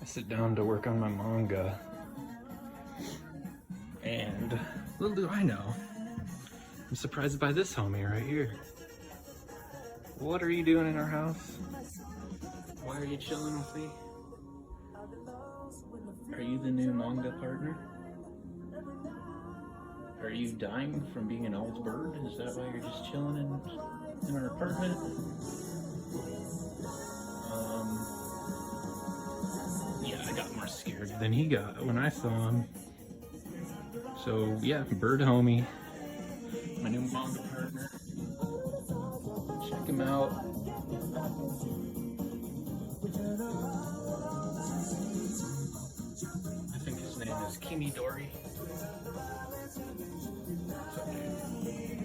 I sit down to work on my manga, and little do I know, I'm surprised by this homie right here. What are you doing in our house? Why are you chilling with me? Are you the new manga partner? Are you dying from being an old bird? Is that why you're just chilling in our apartment? Yeah, I got more scared than he got when I saw him. So yeah, bird homie, my new manga partner. Check him out. I think his name is Kimi Dori. What's up, dude?